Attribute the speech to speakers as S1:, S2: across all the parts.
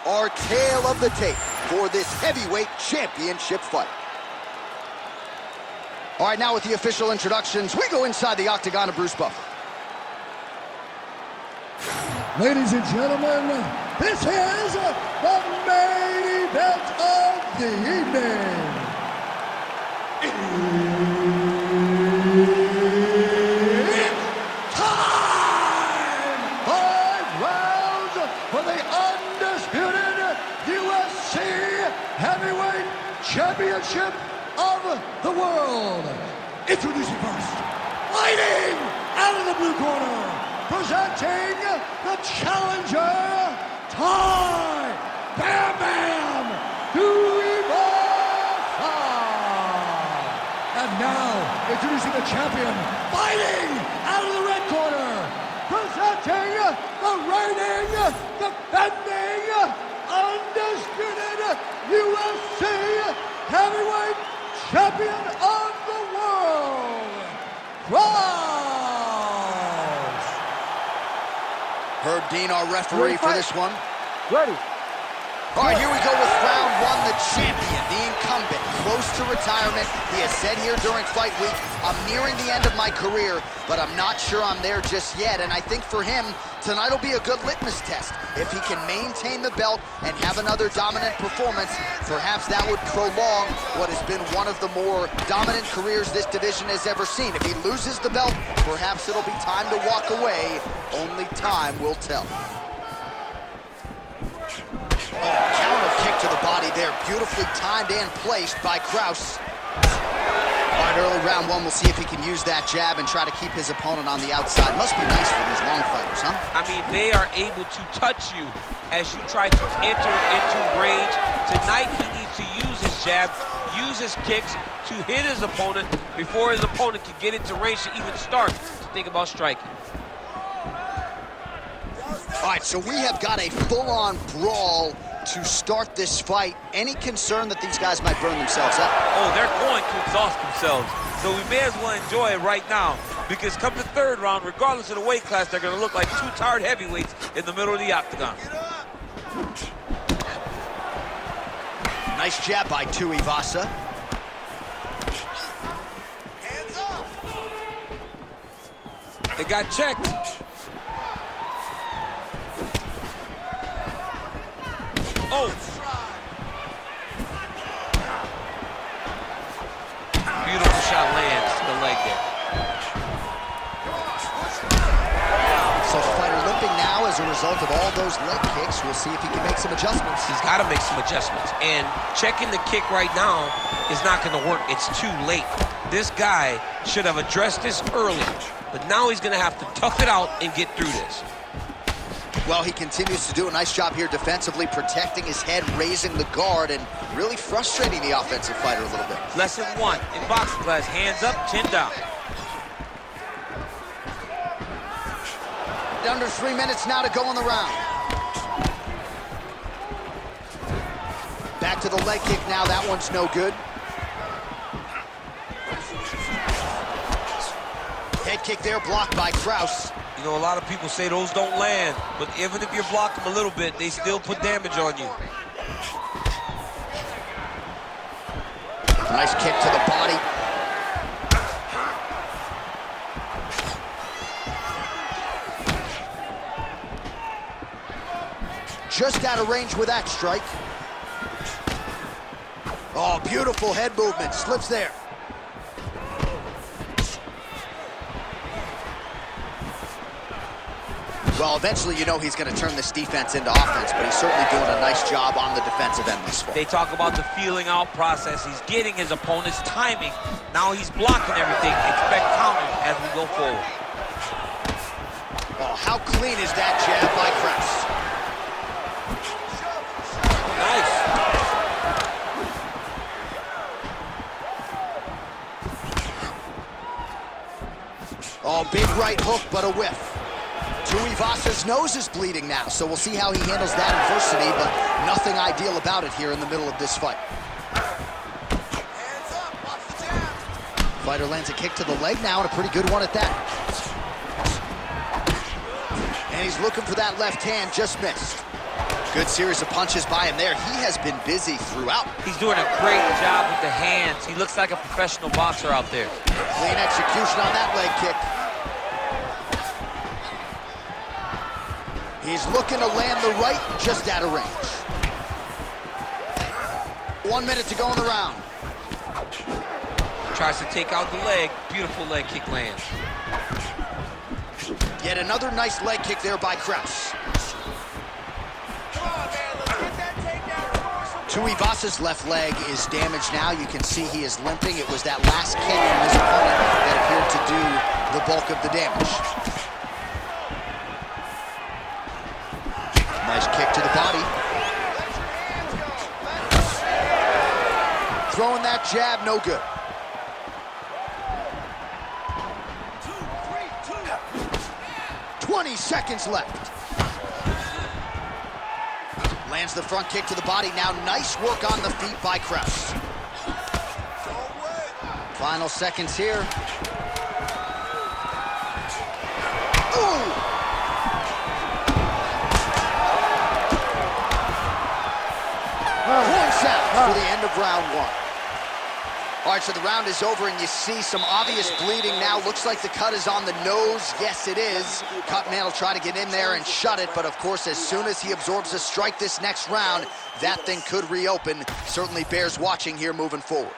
S1: our tale of the tape for this heavyweight championship fight. All right, now with the official introductions, we go inside the octagon of Bruce Buffer.
S2: Ladies and gentlemen, this is the main event of the evening. It's time! 5 rounds for the undisputed UFC Heavyweight Championship of the world. Introducing first, fighting out of the blue corner, presenting the challenger, Ty Bam Bam Duivasa. And now, introducing the champion, fighting out of the red corner, presenting the reigning, defending, undisputed UFC Heavyweight Champion of the world,
S1: Herb Dean, our referee for this one.
S2: Ready.
S1: All right, here we go with round one. The champion, the incumbent, close to retirement. He has said here during fight week, I'm nearing the end of my career, but I'm not sure I'm there just yet. And I think for him, tonight will be a good litmus test. If he can maintain the belt and have another dominant performance, perhaps that would prolong what has been one of the more dominant careers this division has ever seen. If he loses the belt, perhaps it'll be time to walk away. Only time will tell. Oh, counter kick to the body there. Beautifully timed and placed by Kraus. All right, early round one, we'll see if he can use that jab and try to keep his opponent on the outside. Must be nice for these long fighters, huh?
S3: I mean, they are able to touch you as you try to enter into range. Tonight, he needs to use his jab, use his kicks to hit his opponent before his opponent can get into range to even start to think about striking.
S1: All right, so we have got a full-on brawl to start this fight. Any concern that these guys might burn themselves up?
S3: Oh, they're going to exhaust themselves. So we may as well enjoy it right now, because come the third round, regardless of the weight class, they're going to look like two tired heavyweights in the middle of the octagon.
S1: Nice jab by Tuivasa.
S3: Hands up. They got checked. Oh! Beautiful shot lands the leg there.
S1: So the fighter limping now as a result of all those leg kicks. We'll see if he can make some adjustments.
S3: He's got to make some adjustments. And checking the kick right now is not going to work. It's too late. This guy should have addressed this early. But now he's going to have to tough it out and get through this.
S1: Well, he continues to do a nice job here defensively, protecting his head, raising the guard, and really frustrating the offensive fighter a little bit.
S3: Lesson one in boxing class, hands up, chin down.
S1: Under 3 minutes now to go in the round. Back to the leg kick now, that one's no good. Head kick there, blocked by Kraus.
S3: You know, a lot of people say those don't land, but even if you block them a little bit, they still put damage on you.
S1: Nice kick to the body. Just out of range with that strike. Oh, beautiful head movement, slips there. Well, eventually you know he's going to turn this defense into offense, but he's certainly doing a nice job on the defensive end this far.
S3: They talk about the feeling out process. He's getting his opponent's timing. Now he's blocking everything. Expect counters as we go forward.
S1: Oh, how clean is that jab by Kraus? Nice. Oh, big right hook, but a whiff. Tuivasa's nose is bleeding now, so we'll see how he handles that adversity, but nothing ideal about it here in the middle of this fight. Hands up, watch the jab. Fighter lands a kick to the leg now, and a pretty good one at that. And he's looking for that left hand, just missed. Good series of punches by him there. He has been busy throughout.
S3: He's doing a great job with the hands. He looks like a professional boxer out there.
S1: Clean execution on that leg kick. He's looking to land the right, just out of range. 1 minute to go in the round.
S3: Tries to take out the leg. Beautiful leg kick lands.
S1: Yet another nice leg kick there by Krause. Tuivasa's left leg is damaged now. You can see he is limping. It was that last kick from his opponent that appeared to do the bulk of the damage. Nice kick to the body. Throwing that jab, no good. 20 seconds left. Lands the front kick to the body. Now nice work on the feet by Krause. Final seconds here. Ooh! Points out for the end of round 1. All right, so the round is over, and you see some obvious bleeding now. Looks like the cut is on the nose. Yes, it is. Cutman will try to get in there and shut it, but of course, as soon as he absorbs a strike this next round, that thing could reopen. Certainly bears watching here moving forward.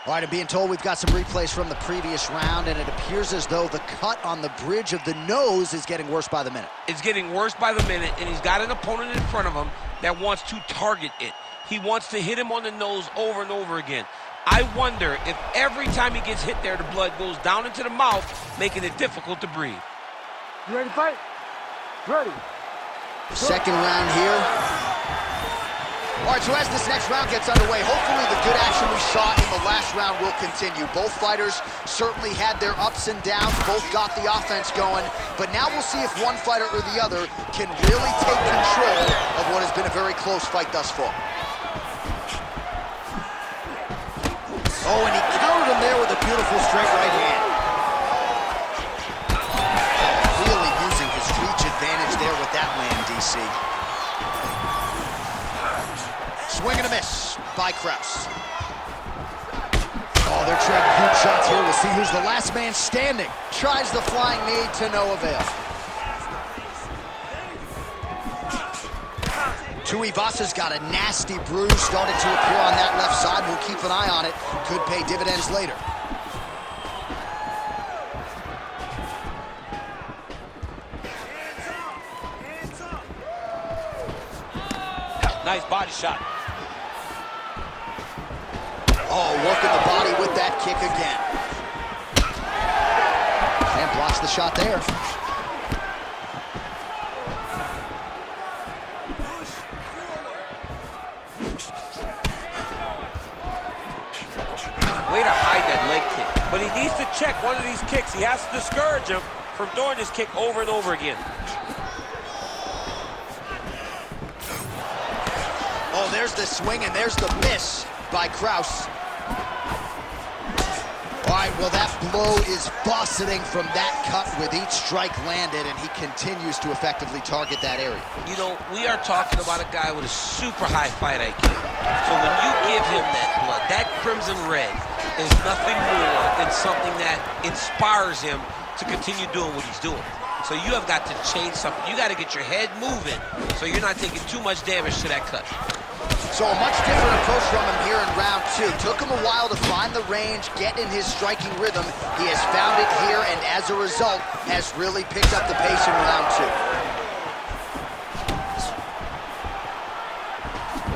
S1: All right, I'm being told we've got some replays from the previous round, and it appears as though the cut on the bridge of the nose is getting worse by the minute.
S3: It's getting worse by the minute, and he's got an opponent in front of him that wants to target it. He wants to hit him on the nose over and over again. I wonder if every time he gets hit there, the blood goes down into the mouth, making it difficult to breathe.
S4: You ready to fight? Ready.
S1: Second round here. All right, so as this next round gets underway, hopefully the good action we saw in the last round will continue. Both fighters certainly had their ups and downs, both got the offense going, but now we'll see if one fighter or the other can really take control of what has been a very close fight thus far. Oh, and he countered him there with a beautiful straight right hand. Really using his reach advantage there with that land, DC. Swing and a miss by Krause. Oh, they're trading huge shots here. We'll see who's the last man standing. Tries the flying knee to no avail. Tuivasa's got a nasty bruise starting to appear on that left side. We'll keep an eye on it. Could pay dividends later.
S3: Nice body shot.
S1: Oh, working the body with that kick again. And blocks the shot there.
S3: Way to hide that leg kick. But he needs to check one of these kicks. He has to discourage him from doing this kick over and over again.
S1: Oh, there's the swing and there's the miss by Krause. All right, well, that blow is buffeting from that cut with each strike landed, and he continues to effectively target that area.
S3: You know, we are talking about a guy with a super high fight IQ. So when you give him that blood, that crimson red is nothing more than something that inspires him to continue doing what he's doing. So you have got to change something. You got to get your head moving so you're not taking too much damage to that cut.
S1: So a much different approach from him here in round 2. Took him a while to find the range, get in his striking rhythm. He has found it here, and as a result, has really picked up the pace in round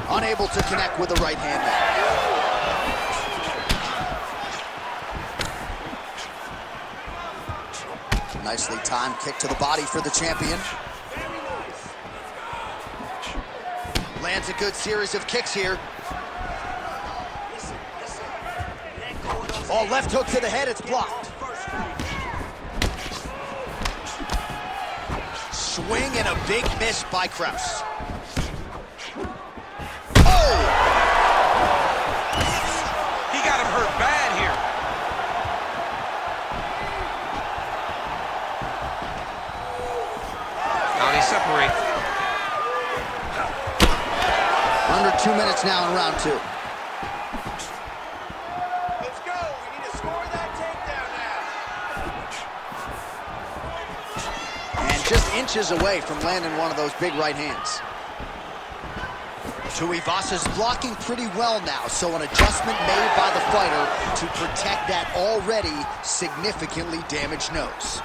S1: 2. Unable to connect with the right hand there. Nicely timed kick to the body for the champion. Lands a good series of kicks here. Oh, left hook to the head, it's blocked. Swing and a big miss by Krause. Oh!
S3: He got him hurt bad here. Now they separate.
S1: under 2 minutes now in round 2.
S5: Let's go. We need to score that takedown now.
S1: And just inches away from landing one of those big right hands. Tuivasa's blocking pretty well now, so an adjustment made by the fighter to protect that already significantly damaged nose.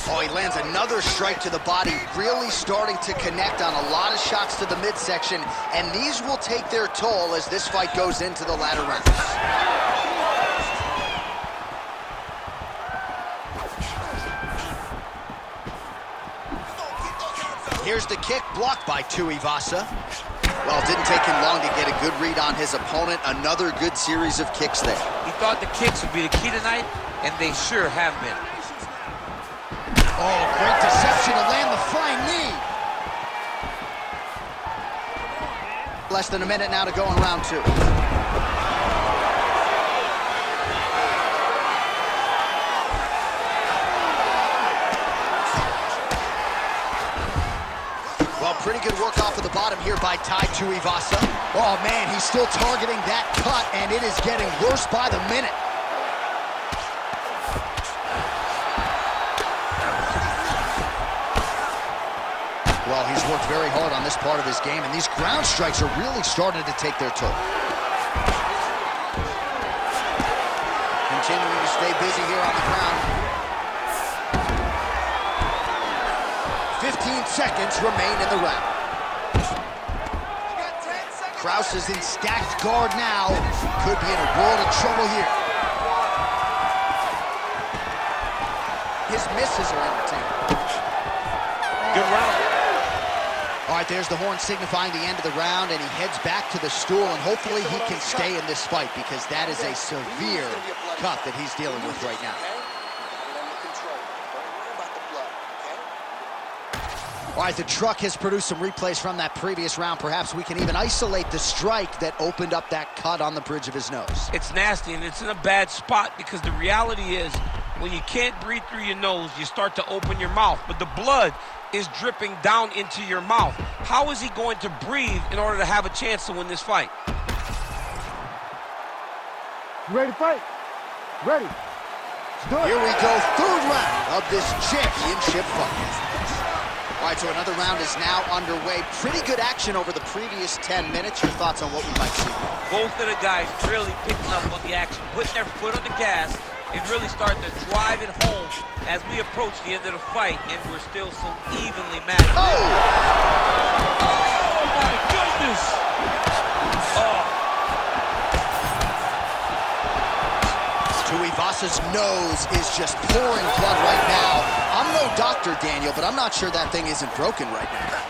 S1: Oh, he lands another strike to the body, really starting to connect on a lot of shots to the midsection, and these will take their toll as this fight goes into the latter rounds. Here's the kick, blocked by Tuivasa. Well, it didn't take him long to get a good read on his opponent. Another good series of kicks there.
S3: He thought the kicks would be the key tonight, and they sure have been.
S1: Oh, great deception to land the flying knee. Less than a minute now to go in round 2. Well, pretty good work off of the bottom here by Tai Tuivasa. Oh, man, he's still targeting that cut, and it is getting worse by the minute. Well, he's worked very hard on this part of his game, and these ground strikes are really starting to take their toll. Continuing to stay busy here on the ground. 15 seconds remain in the round. Kraus is in stacked guard now. Could be in a world of trouble here. His misses are entertaining.
S3: Good round.
S1: All right, there's the horn signifying the end of the round, and he heads back to the stool, and hopefully he can stay in this fight because that is a severe cut that he's dealing with right now. All right, the truck has produced some replays from that previous round. Perhaps we can even isolate the strike that opened up that cut on the bridge of his nose.
S3: It's nasty, and it's in a bad spot because the reality is when you can't breathe through your nose, you start to open your mouth, but the blood is dripping down into your mouth. How is he going to breathe in order to have a chance to win this fight?
S4: You ready to fight? Ready. Let's do it.
S1: Here we go, third round of this championship fight. All right, so another round is now underway. Pretty good action over the previous 10 minutes. Your thoughts on what we might see?
S3: Both of the guys really picking up on the action, putting their foot on the gas, and really starting to drive it home as we approach the end of the fight, and we're still so evenly matched.
S1: Oh!
S3: Oh, my goodness! Oh.
S1: Tuivasa's nose is just pouring blood right now. I'm no doctor, Daniel, but I'm not sure that thing isn't broken right now.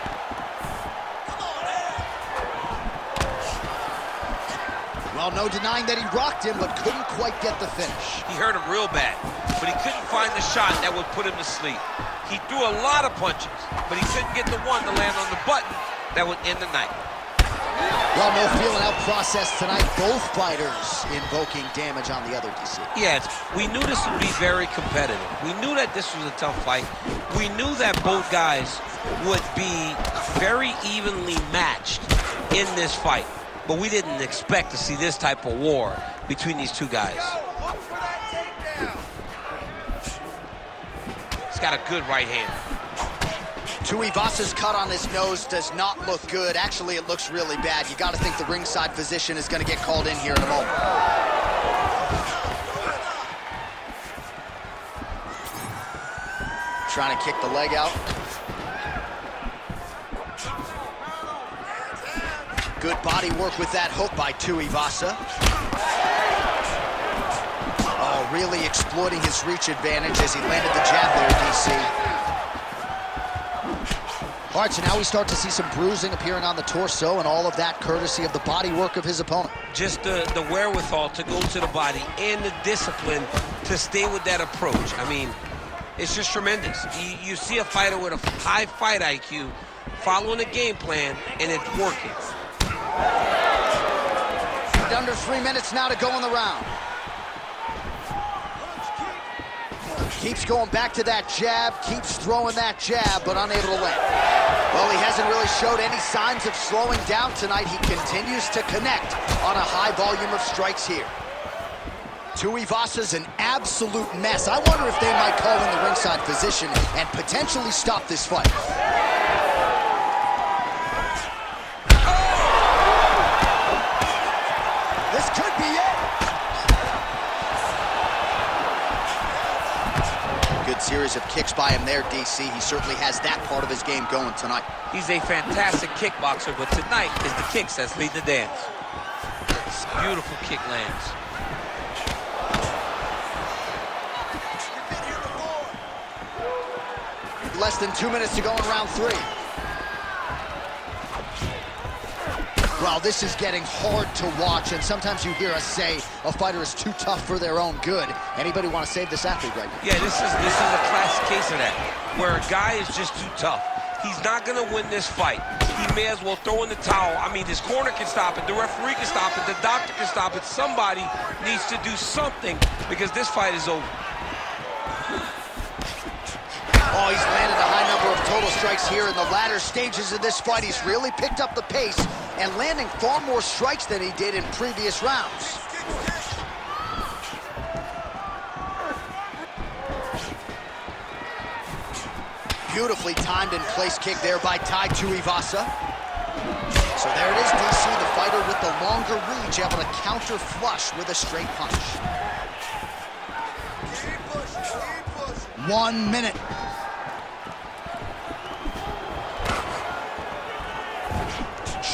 S1: Well, no denying that he rocked him, but couldn't quite get the finish.
S3: He hurt him real bad, but he couldn't find the shot that would put him to sleep. He threw a lot of punches, but he couldn't get the one to land on the button that would end the night.
S1: Well, no feeling out process tonight. Both fighters invoking damage on the other, DC.
S3: Yes, we knew this would be very competitive. We knew that this was a tough fight. We knew that both guys would be very evenly matched in this fight. But we didn't expect to see this type of war between these two guys. He's got a good right hand.
S1: Tuivasa's cut on his nose does not look good. Actually, it looks really bad. You got to think the ringside physician is going to get called in here in a moment. Trying to kick the leg out. Good body work with that hook by Tuivasa. Oh, really exploiting his reach advantage as he landed the jab there, DC. All right, so now we start to see some bruising appearing on the torso, and all of that courtesy of the body work of his opponent.
S3: Just the wherewithal to go to the body and the discipline to stay with that approach. I mean, it's just tremendous. You see a fighter with a high fight IQ following a game plan, and it's working.
S1: Under 3 minutes now to go in the round. Keeps going back to that jab, keeps throwing that jab, but unable to land. Well, he hasn't really showed any signs of slowing down tonight. He continues to connect on a high volume of strikes here. Tuivasa's an absolute mess. I wonder if they might call in the ringside physician and potentially stop this fight. This could be it. Good series of kicks by him there, DC. He certainly has that part of his game going tonight.
S3: He's a fantastic kickboxer, but tonight is the kicks that's lead the dance. Beautiful kick lands.
S1: Less than 2 minutes to go in round 3. Well, this is getting hard to watch, and sometimes you hear us say a fighter is too tough for their own good. Anybody want to save this athlete right now?
S3: Yeah, this is a classic case of that, where a guy is just too tough. He's not going to win this fight. He may as well throw in the towel. I mean, his corner can stop it, the referee can stop it, the doctor can stop it. Somebody needs to do something because this fight is over.
S1: Oh, he's landed a high number of total strikes here in the latter stages of this fight. He's really picked up the pace and landing far more strikes than he did in previous rounds. Beautifully timed and placed kick there by Tuivasa. So there it is, DC, the fighter with the longer reach, able to counter flush with a straight punch. 1 minute.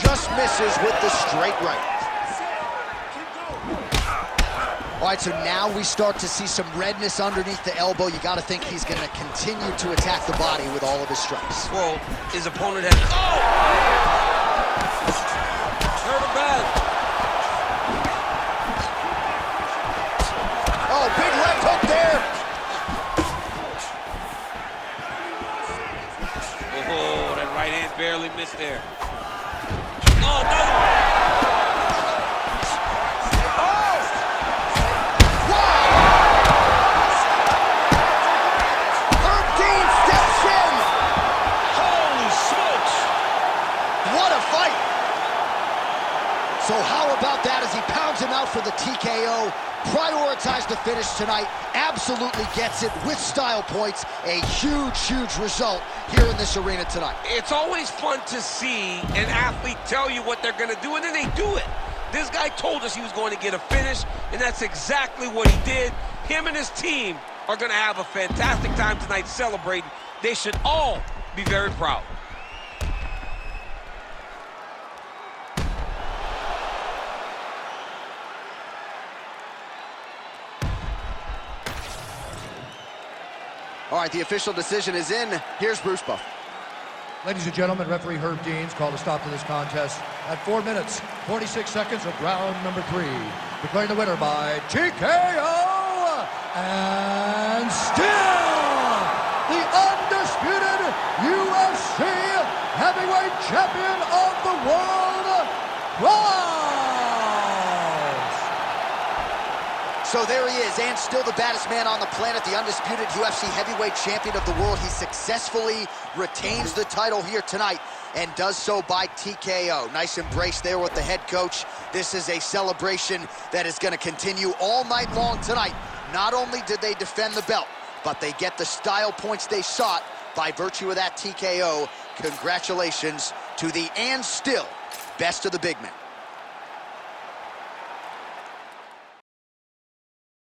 S1: Just misses with the straight right. All right, so now we start to see some redness underneath the elbow. You got to think he's going to continue to attack the body with all of his strikes.
S3: Well, his opponent has... Oh! Hurt him bad.
S1: Oh, big left hook there.
S3: Oh, that right hand barely missed there. Oh, no!
S1: So how about that as he pounds him out for the TKO? Prioritized the finish tonight, absolutely gets it with style points. A huge, huge result here in this arena tonight.
S3: It's always fun to see an athlete tell you what they're going to do, and then they do it. This guy told us he was going to get a finish, and that's exactly what he did. Him and his team are going to have a fantastic time tonight celebrating. They should all be very proud.
S1: All right, the official decision is in. Here's Bruce Buff.
S2: Ladies and gentlemen, referee Herb Dean's called a stop to this contest at 4 minutes, 46 seconds of round number 3. Declaring the winner by TKO, and still the undisputed UFC heavyweight champion of the world,
S1: So there he is, and still the baddest man on the planet, the undisputed UFC heavyweight champion of the world. He successfully retains the title here tonight and does so by TKO. Nice embrace there with the head coach. This is a celebration that is going to continue all night long tonight. Not only did they defend the belt, but they get the style points they sought by virtue of that TKO. Congratulations to the and still best of the big men.